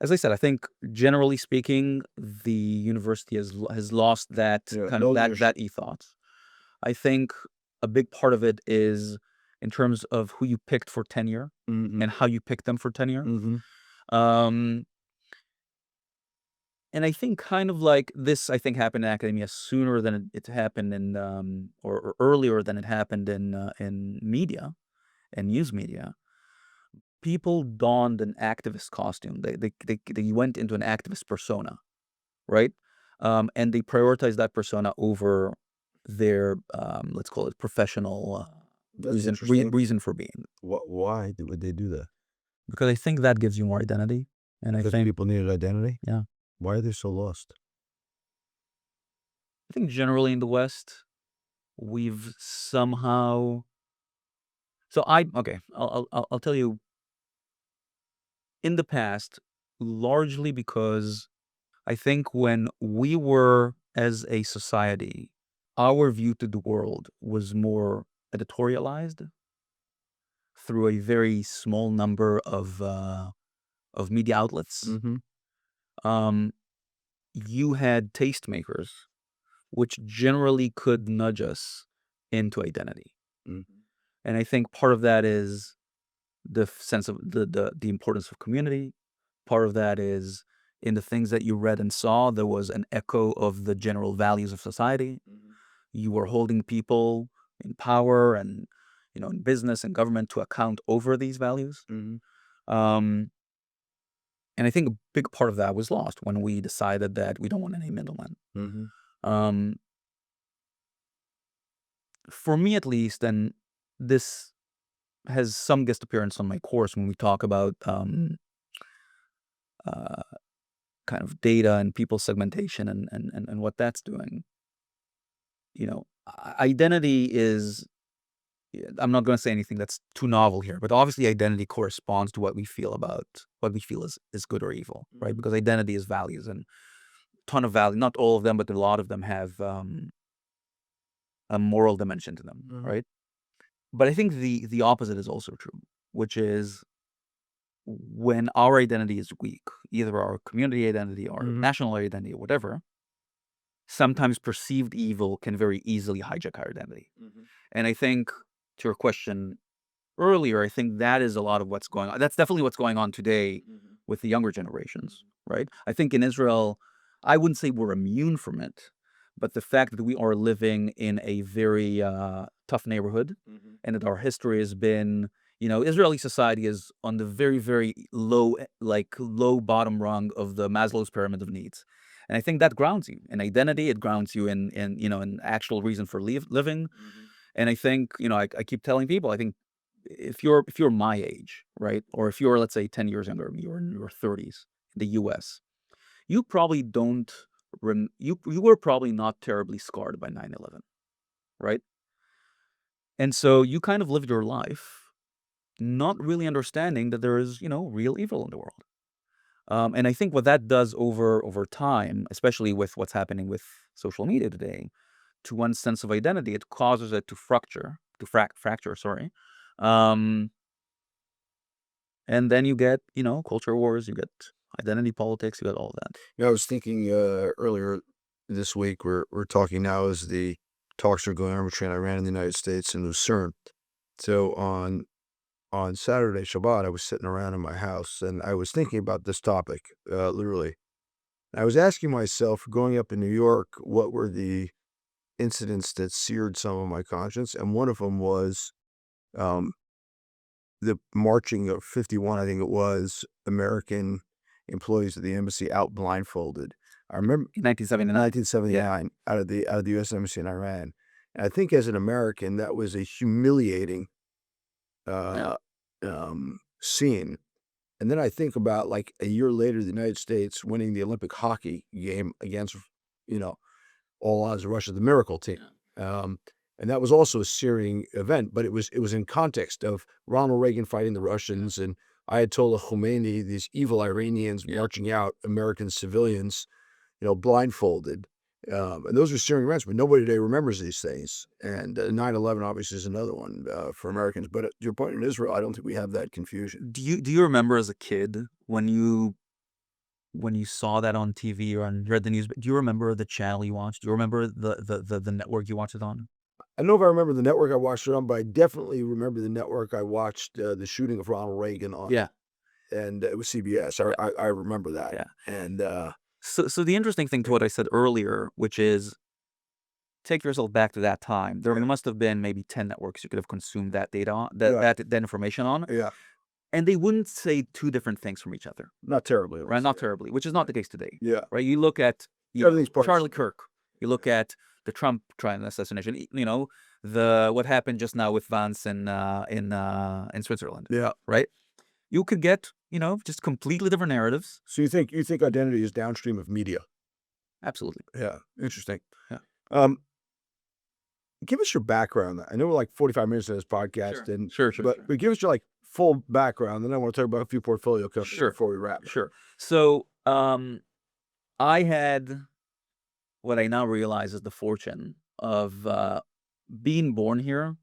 As I said, I think generally speaking, the university has lost that Yeah, kind no of leadership. that ethos. I think a big part of it is in terms of who you picked for tenure Mhm. and how you picked them for tenure. Mhm. Um, and I think kind of like this, I think happened in academia sooner than it happened in or earlier than it happened in media and news media. People donned an activist costume. They went into an activist persona, right? And they prioritize that persona over their let's call it professional That's interesting. reason for being. Why would they do that? Because I think that gives you more identity, and I Because think people needed identity? yeah, Why are they so lost? I think generally in the West we've somehow. So I'll tell you in the past, largely because I think when we were as a society, our view to the world was more editorialized through a very small number of media outlets. Mhm. Um, you had tastemakers, which generally could nudge us into identity, Mhm. and I think part of that is the sense of the importance of community. Part of that is in the things that you read and saw, there was an echo of the general values of society. Mhm. You were holding people in power and in business and government to account over these values. Mhm. Um, and I think a big part of that was lost when we decided that we don't want any middlemen. Mhm. Um, for me, at least, and this has some guest appearance on my course when we talk about uh, kind of data and people segmentation and what that's doing. Identity is. Yeah, I'm not going to say anything that's too novel here, but obviously identity corresponds to what we feel about what we feel is good or evil, right? Mhm. Because identity is values and ton of value. Not all of them, but a lot of them have a moral dimension to them, Mhm. right? But I think the opposite is also true, which is when our identity is weak, either our community identity or Mhm. national identity or whatever, sometimes perceived evil can very easily hijack our identity. Mhm. And I think to your question earlier, I think that is a lot of what's going on. That's definitely what's going on today Mhm. with the younger generations, right? I think in Israel, I wouldn't say we're immune from it, but the fact that we are living in a very tough neighborhood Mhm. and that our history has been, Israeli society is on the very, very low, low bottom rung of the Maslow's pyramid of needs. And I think that grounds you in identity. It grounds you in an actual reason for living. And I think, I keep telling people, I think if you're my age, right, or if you're, let's say, 10 years younger than me, or in your 30s in the U.S., you probably don't you were probably not terribly scarred by 9/11, right? And so you kind of lived your life not really understanding that there is, real evil in the world. And I think what that does over time, especially with what's happening with social media today, to one's sense of identity, it causes it to fracture, sorry. Um, and then you get, culture wars, you get identity politics, you get all that. I was thinking earlier this week, we're talking now as the talks are going on between Iran and the United States and Lucerne. So on Saturday Shabbat, I was sitting around in my house and I was thinking about this topic, literally. I was asking myself, growing up in New York, what were the incidents that seared some of my conscience? And one of them was um, the marching of 51, I think it was, American employees of the embassy out blindfolded. I remember In 1979. 1979 out of the U.S. Embassy in Iran. And I think as an American, that was a humiliating scene. And then I think about, like, a year later, the United States winning the Olympic hockey game against, all odds of Russia, the miracle team. And that was also a searing event, but it was in context of Ronald Reagan fighting the Russians and Ayatollah Khomeini, these evil Iranians marching out American civilians, blindfolded. And those are searing events, but nobody today remembers these things. And 9/11 obviously is another one for Americans. But your point in Israel, I don't think we have that confusion. Do you remember as a kid when you saw that on TV or read the news? Do you remember the channel you watched? Do you remember the network you watched it on? I don't know if I remember the network I watched it on, but I definitely remember the network I watched the shooting of Ronald Reagan on. Yeah. And it was CBS. I remember that. Yeah. And So the interesting thing to what I said earlier, which is, take yourself back to that time. There must have been maybe 10 networks you could have consumed that data on, that information on, yeah, and they wouldn't say two different things from each other, not terribly. right? Not terribly, which is not the case today. Yeah. Right? You look at Everything's part of Charlie Kirk. You look at the Trump trial assassination. What happened just now with Vance in Switzerland. Yeah. Right? You could get, just completely different narratives. So you think identity is downstream of media? Absolutely. Yeah. Interesting. Yeah. Give us your background. I know we're like 45 minutes in this podcast. Sure. And Sure. but give us your full background. Then I want to talk about a few portfolio companies before we wrap. Sure. So I had what I now realize is the fortune of being born here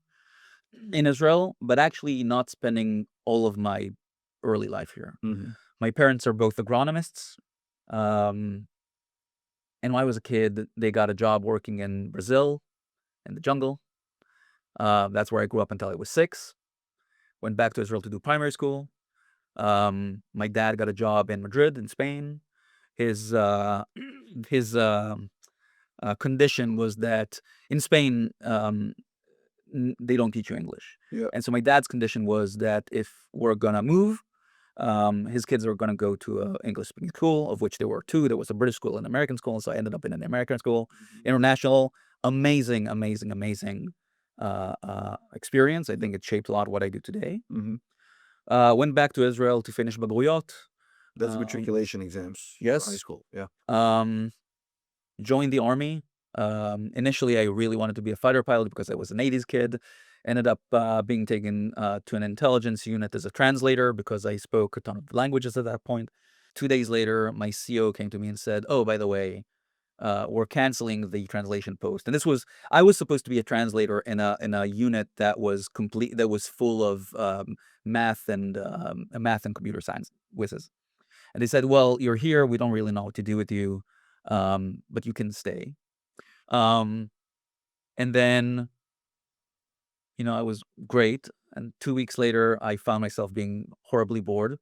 in Israel, but actually not spending all of my early life here. Mm-hmm. My parents are both agronomists. And when I was a kid, they got a job working in Brazil, in the jungle. That's where I grew up until I was 6. Went back to Israel to do primary school. My dad got a job in Madrid, in Spain. His condition was that in Spain, they don't teach you English. Yeah. And so my dad's condition was that if we're gonna move, his kids are gonna go to an English-speaking school, of which there were 2. There was a British school and an American school, so I ended up in an American school. International, amazing experience. I think it shaped a lot of what I do today. Mm-hmm. Went back to Israel to finish Bagruyot. That's matriculation exams. Yes. High school. Yeah. Joined the army. Initially, I really wanted to be a fighter pilot because I was an 80s kid. Ended up being taken to an intelligence unit as a translator because I spoke a ton of languages at that point. 2 days later, my CO came to me and said, "Oh, by the way, we're canceling the translation post." And I was supposed to be a translator in a unit that was full of math and computer science whizzes. And they said, "Well, you're here. We don't really know what to do with you, but you can stay." And then, I was great. And 2 weeks later, I found myself being horribly bored.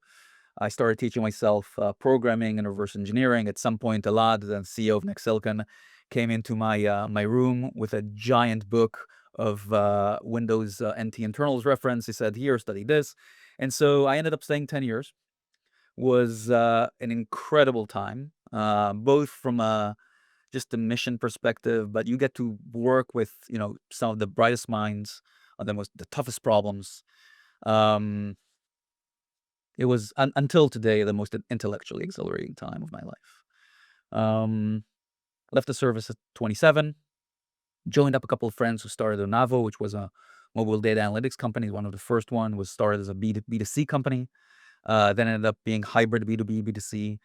I started teaching myself programming and reverse engineering. At some point, Elad, the CEO of NextSilicon, came into my room with a giant book of Windows NT internals reference. He said, here, study this. And so I ended up staying 10 years. Was an incredible time, both from just a mission perspective, but you get to work with, some of the brightest minds on the toughest problems. Um, it was until today the most intellectually exhilarating time of my life. Um, Left the service at 27, joined up a couple of friends who started Onavo, which was a mobile data analytics company. One of the first one was started as a B2C company. Then ended up being hybrid B2B, B2C.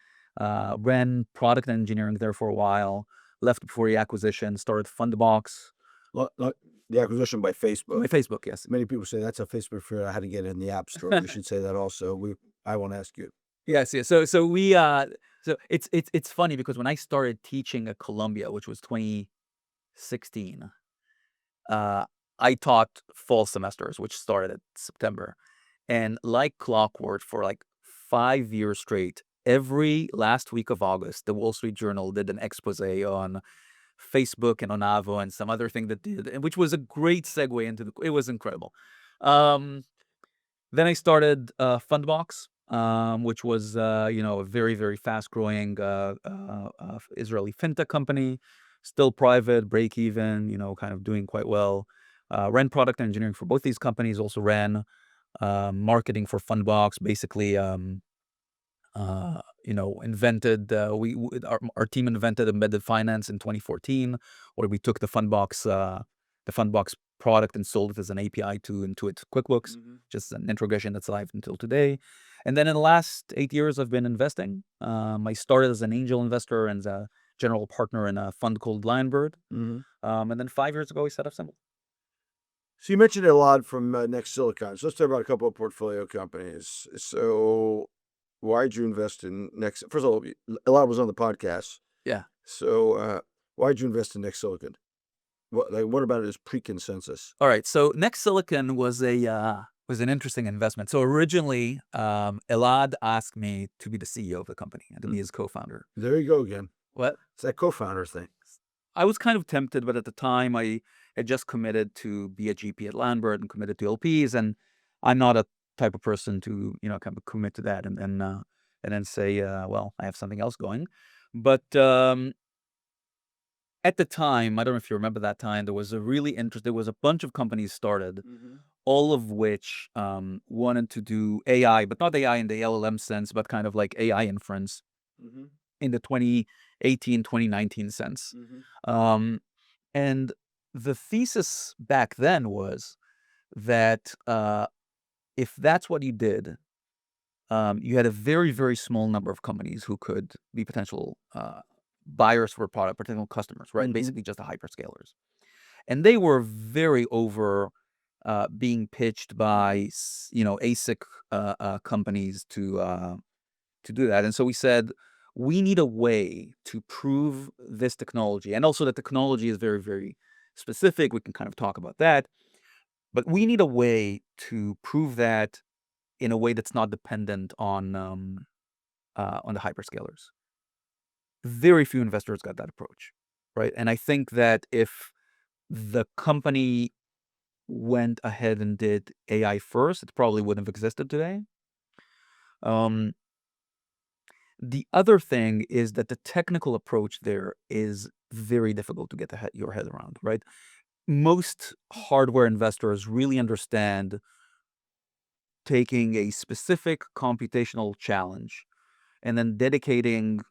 Ran product engineering there for a while. Left before the acquisition. Started Fundbox. The acquisition by Facebook. By Facebook, yes. Many people say that's how Facebook figured out how to get in the App Store. We should say that also. I won't ask you. Yes, yes. So we so it's funny because when I started teaching at Columbia, which was 2016, I taught fall semesters, which started at September. And like clockwork, for like 5 years straight, every last week of August, the Wall Street Journal did an expose on Facebook and Onavo and some other thing that did, and which was a great segue into it was incredible. Um, then I started Fundbox, which was a very, very fast growing Israeli fintech company, still private, break even, kind of doing quite well. Ran product engineering for both these companies. Also ran marketing for Fundbox. Basically, invented our team invented embedded finance in 2014, where we took the Fundbox product and sold it as an API into its QuickBooks, just an integration that's live until today. And then in the last 8 years, I've been investing. I started as an angel investor and as a general partner in a fund called Lionbird. And then 5 years ago, we set up Symbol. So you mentioned it a lot from NextSilicon. So let's talk about a couple of portfolio companies. So why'd you invest in Next? First of all, a lot was on the podcast. Yeah. So why'd you invest in NextSilicon? What about it is pre-consensus? All right. So NextSilicon was an interesting investment. So originally, Elad asked me to be the CEO of the company and to be his co-founder. There you go again. What? It's that co-founder thing. I was kind of tempted, but at the time I had just committed to be a GP at Lambert and committed to LPs, and I'm not a type of person to kind of commit to that and then say, well, I have something else going. But at the time, I don't know if you remember that time, there was a bunch of companies started, all of which wanted to do AI, but not AI in the LLM sense, but kind of like AI inference in the 2018, 2019 sense. And the thesis back then was that if that's what you did, you had a very, very small number of companies who could be potential buyers for a product, potential customers, right? Basically just the hyperscalers. And they were very over being pitched by, ASIC companies to do that. And so we said, we need a way to prove this technology. And also the technology is very, very specific. We can kind of talk about that. But we need a way to prove that in a way that's not dependent on the hyperscalers. Very few investors got that approach, right? And I think that if the company went ahead and did AI first, it probably wouldn't have existed today. The other thing is that the technical approach there is very difficult to get your head around, right? Most hardware investors really understand taking a specific computational challenge and then dedicating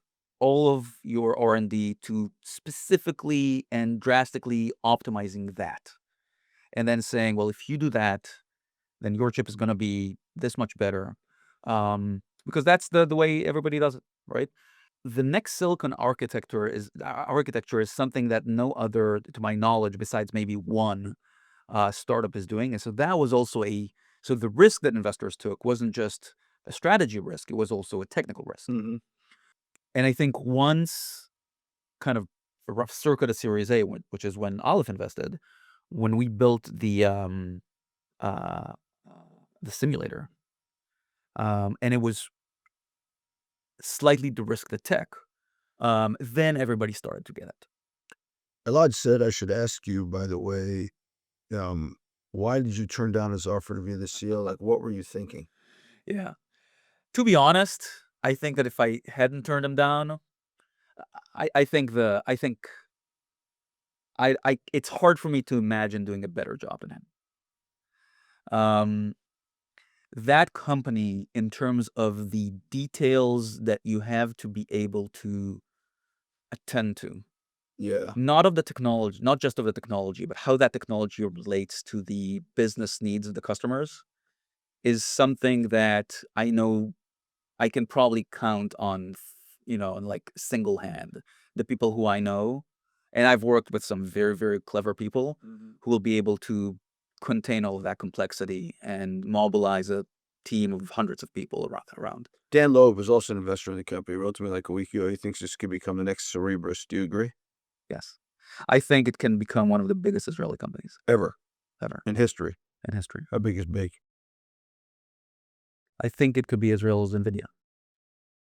all of your R&D to specifically and drastically optimizing that. And then saying, well, if you do that, then your chip is going to be this much better. Because that's the way everybody does it, right? The NextSilicon architecture is something that no other, to my knowledge, besides maybe one startup is doing. And so that was also so the risk that investors took wasn't just a strategy risk, it was also a technical risk. And I think once kind of a rough circuit of Series A, which is when Aleph invested, when we built the simulator, and it was slightly de-risk the tech, then everybody started to get it. Elad said I should ask you, by the way, Why did you turn down his offer to be the CEO? Like, what were you thinking? Yeah. To be honest, I think that if I hadn't turned him down, I think it's hard for me to imagine doing a better job than him. Um, that company, in terms of the details that you have to be able to attend to, Yeah. not of the technology, not just of the technology, but how that technology relates to the business needs of the customers, is something that I know I can probably count on, in like single hand, the people who I know. And I've worked with some very, very clever people who will be able to contain all of that complexity and mobilize a team of hundreds of people around. Dan Loeb is also an investor in the company. He wrote to me like a week ago. He thinks this could become the next Cerebras. Do you agree? Yes. I think it can become one of the biggest Israeli companies Ever ever in history. in history. How big is big? I think it could be Israel's NVIDIA.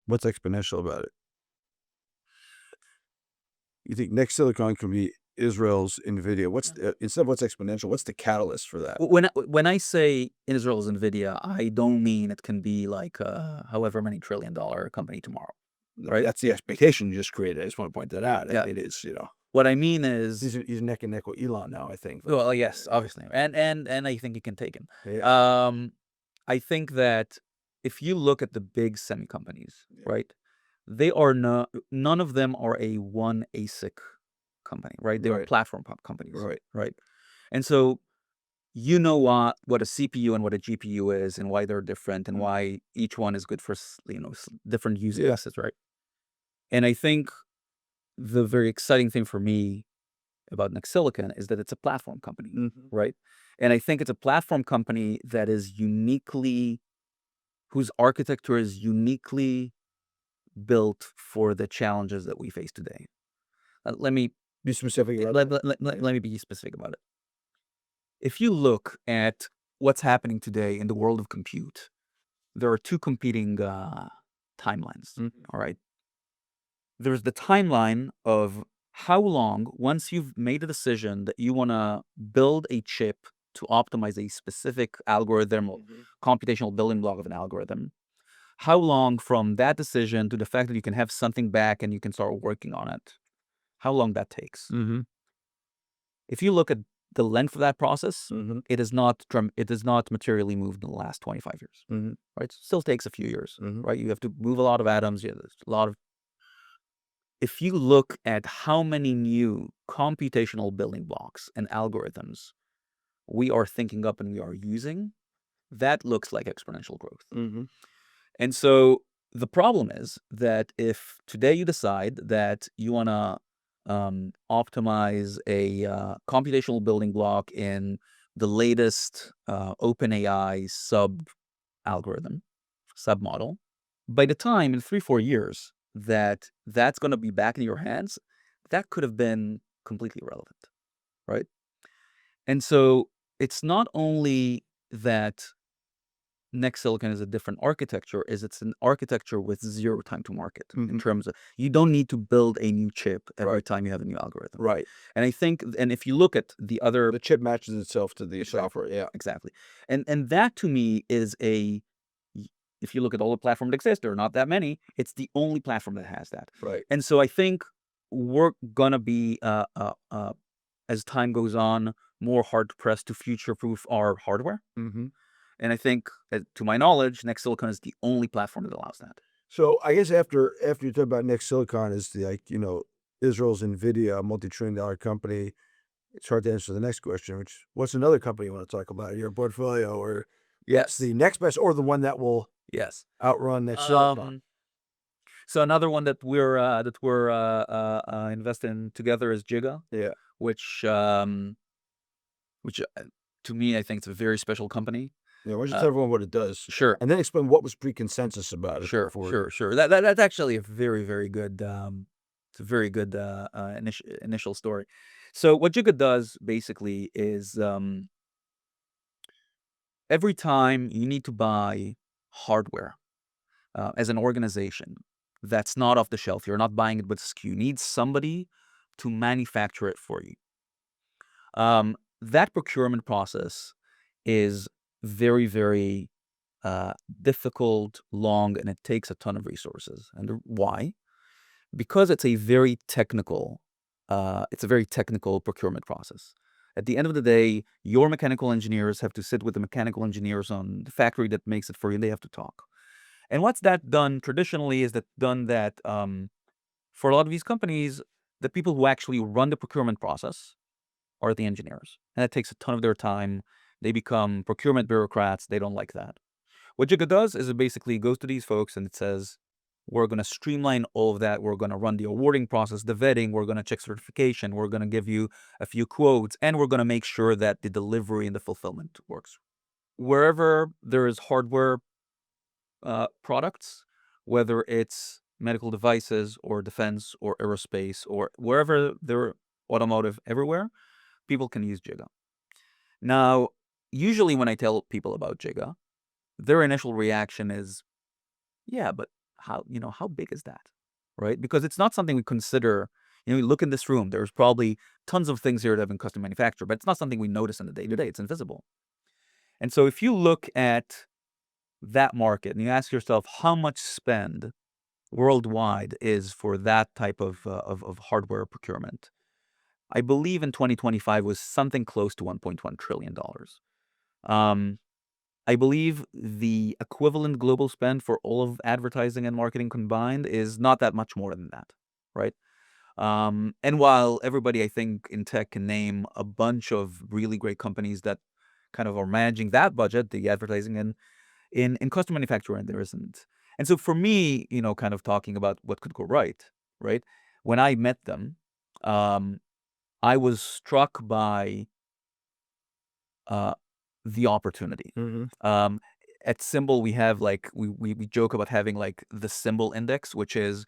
What's exponential about it? You think NextSilicon can be Israel's NVIDIA? What's instead of what's exponential? What's the catalyst for that? When I say Israel's NVIDIA, I don't mean it can be like however many $1 trillion company tomorrow. Right. That's the expectation you just created. I just want to point that out. Yeah. It is, What I mean is, he's neck and neck with Elon now, I think. well, yes, obviously, and I think you can take him. Yeah. I think that if you look at the big semi companies, right, they are none of them are a one ASIC company, right? They are Right. platform companies, Right. right? And so you know what a CPU and what a GPU is, and why they're different, and why each one is good for different use Yeah. cases, right? And I think the very exciting thing for me about NextSilicon is that it's a platform company, right? And I think it's a platform company that is whose architecture is uniquely built for the challenges that we face today. Let me Be specific about let me be specific about it. If you look at what's happening today in the world of compute, there are two competing timelines. All right. There's the timeline of how long, once you've made a decision that you want to build a chip to optimize a specific algorithm or computational building block of an algorithm, how long from that decision to the fact that you can have something back and you can start working on it, how long that takes. If you look at the length of that process, it is not materially moved in the last 25 years. Right? It still takes a few years. Right? You have to move a lot of atoms. There's a lot of. If you look at how many new computational building blocks and algorithms we are thinking up and we are using, that looks like exponential growth. And so the problem is that if today you decide that you want to optimize a computational building block in the latest OpenAI sub model, by the time in 3-4 years that's going to be back in your hands, that could have been completely irrelevant, right? And so it's not only that NextSilicon is a different architecture, it's an architecture with zero time to market in terms of you don't need to build a new chip every time you have a new algorithm. Right. And I think, and if you look at the chip matches itself to the software. Yeah. Exactly. And that to me is if you look at all the platforms that exist, there are not that many. It's the only platform that has that. Right. And so I think we're gonna be as time goes on, more hard pressed to future proof our hardware. And I think, to my knowledge, NextSilicon is the only platform that allows that. So I guess after you talk about NextSilicon is Israel's NVIDIA, a multi-trillion-dollar company, it's hard to answer the next question, which what's another company you want to talk about in your portfolio, or Yes, the next best, or the one that will outrun NextSilicon? So another one that we're invested in together is Giga. Yeah. Which to me, I think it's a very special company. Yeah, why don't you tell everyone what it does? Sure. And then explain what was pre-consensus about it. Sure. That's actually a very, very good, it's a very good initial story. So what Giga does basically is every time you need to buy hardware as an organization that's not off the shelf, you're not buying it with SKU, you need somebody to manufacture it for you. that procurement process is very, very difficult, long, and it takes a ton of resources. And why? Because it's a very technical procurement process. At the end of the day, your mechanical engineers have to sit with the mechanical engineers on the factory that makes it for you, and they have to talk. And what's that done traditionally is that for a lot of these companies, the people who actually run the procurement process are the engineers. And that takes a ton of their time. They become procurement bureaucrats. They don't like that. What Jigga does is it basically goes to these folks and it says, we're going to streamline all of that. We're going to run the awarding process, the vetting. We're going to check certification. We're going to give you a few quotes, and we're going to make sure that the delivery and the fulfillment works. Wherever there is hardware products, whether it's medical devices or defense or aerospace or wherever they're automotive, everywhere, people can use Jigga. Now, usually when I tell people about Jigga, their initial reaction is, yeah, but how big is that? Right? Because it's not something we consider. You look in this room, there's probably tons of things here that have been custom manufactured, but it's not something we notice in the day-to-day. It's invisible. And so if you look at that market and you ask yourself how much spend worldwide is for that type of hardware procurement, I believe in 2025 was something close to $1.1 trillion. I believe the equivalent global spend for all of advertising and marketing combined is not that much more than that, right? And while everybody, I think, in tech can name a bunch of really great companies that kind of are managing that budget, the advertising and in custom manufacturing, there isn't. And so for me, kind of talking about what could go right? When I met them, I was struck by the opportunity. At Symbol, we have we joke about having the Symbol index, which is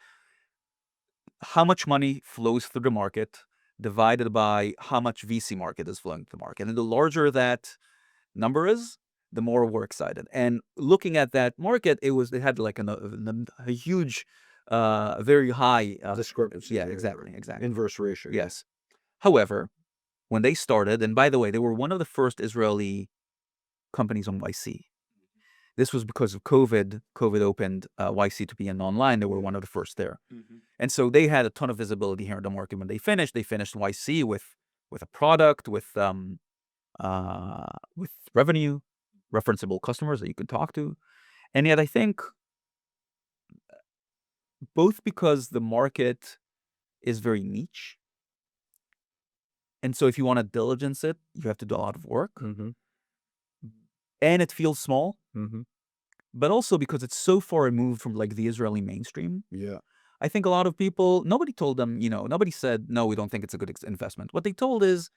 how much money flows through the market divided by how much VC market is flowing to the market. And the larger that number is, the more we're excited. And looking at that market, it had a huge, very high Discrepancy. Yeah, exactly. Inverse ratio. Yes. However, when they started, and by the way, they were one of the first Israeli companies on YC. This was because of COVID. COVID opened YC to be an online. They were one of the first there. And so they had a ton of visibility here in the market. When they finished YC with a product, with revenue, referenceable customers that you can talk to. And yet I think both because the market is very niche, and so if you want to diligence it, you have to do a lot of work, and it feels small, but also because it's so far removed from the Israeli mainstream. Yeah. I think a lot of people, nobody told them, nobody said, no, we don't think it's a good investment. What they told is,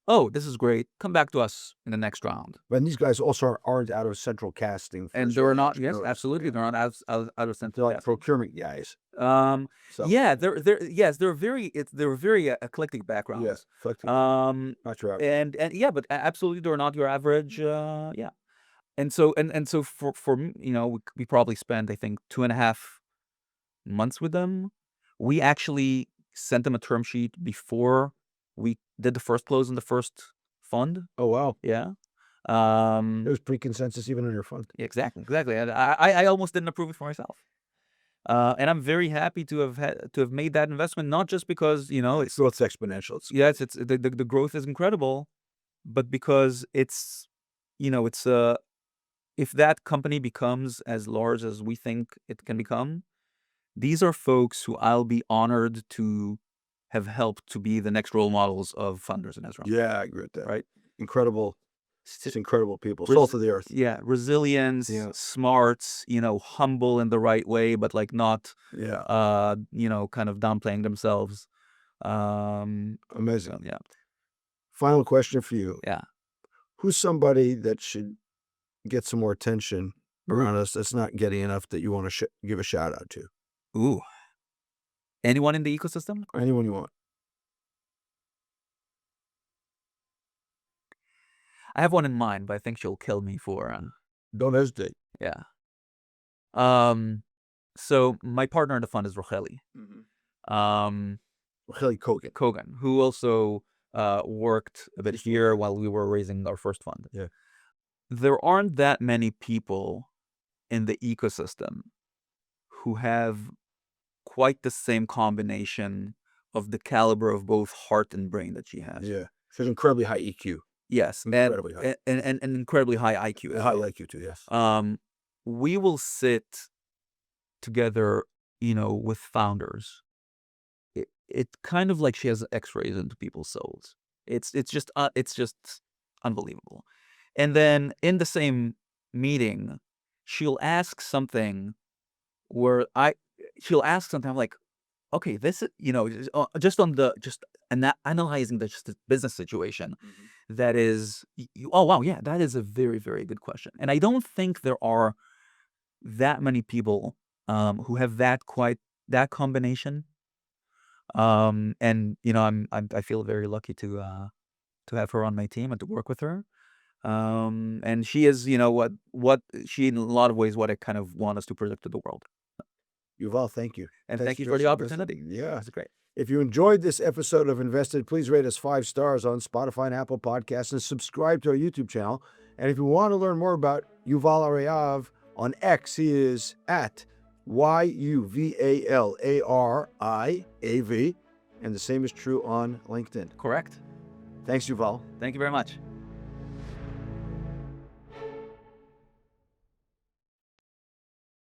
oh, this is great. Come back to us in the next round. But these guys also aren't out of central casting. And they're not, yes, absolutely. They're not out of central casting. Procurement guys. Yeah, they're very eclectic backgrounds. Yes, eclectic. Not your average. And yeah, but absolutely, they're not your average. Yeah. And so for we probably spent, I think, 2.5 months with them. We actually sent them a term sheet before we did the first close in the first fund. Oh wow! Yeah, there was pre-consensus even on your fund. Exactly. And I almost didn't approve it for myself. And I'm very happy to have made that investment, not just because it's exponential. It's the growth is incredible, but because it's if that company becomes as large as we think it can become, these are folks who I'll be honored to have helped to be the next role models of funders in Israel. Yeah, I agree with that. Right? Incredible. It's incredible people. Salt of the earth. Yeah. Resilience, smarts, humble in the right way, but not, kind of downplaying themselves. Amazing. So, yeah. Final question for you. Yeah. Who's somebody that should get some more attention around us that's not getting enough that you want to give a shout out to? Ooh. Anyone in the ecosystem? Anyone you want. I have one in mind, but I think she'll kill me for. Don't hesitate. Yeah. So my partner in the fund is Rocheli. Rocheli Kogan. Who also worked a bit here while we were raising our first fund. Yeah. There aren't that many people in the ecosystem who have quite the same combination of the caliber of both heart and brain that she has. Yeah. It's an incredibly high EQ. Yes, Incredibly high. and incredibly high IQ as High well. IQ too, yes. We will sit together, with founders. It kind of like she has X-rays into people's souls. It's just unbelievable. And then in the same meeting, she'll ask something where she'll ask something. I'm like, okay, this is analyzing just the business situation. That is, oh wow, yeah, that is a very, very good question. And I don't think there are that many people who have that combination. And I feel very lucky to have her on my team and to work with her. And she is, what she in a lot of ways what I kind of want us to present to the world. Yuval, thank you. And Thanks thank you for for the investing. opportunity. Yeah. It's great. If you enjoyed this episode of Invested, please rate us 5 stars on Spotify and Apple Podcasts and subscribe to our YouTube channel. And if you want to learn more about Yuval Ariav on X, he is at YUVALARIAV. And the same is true on LinkedIn. Correct. Thanks, Yuval. Thank you very much.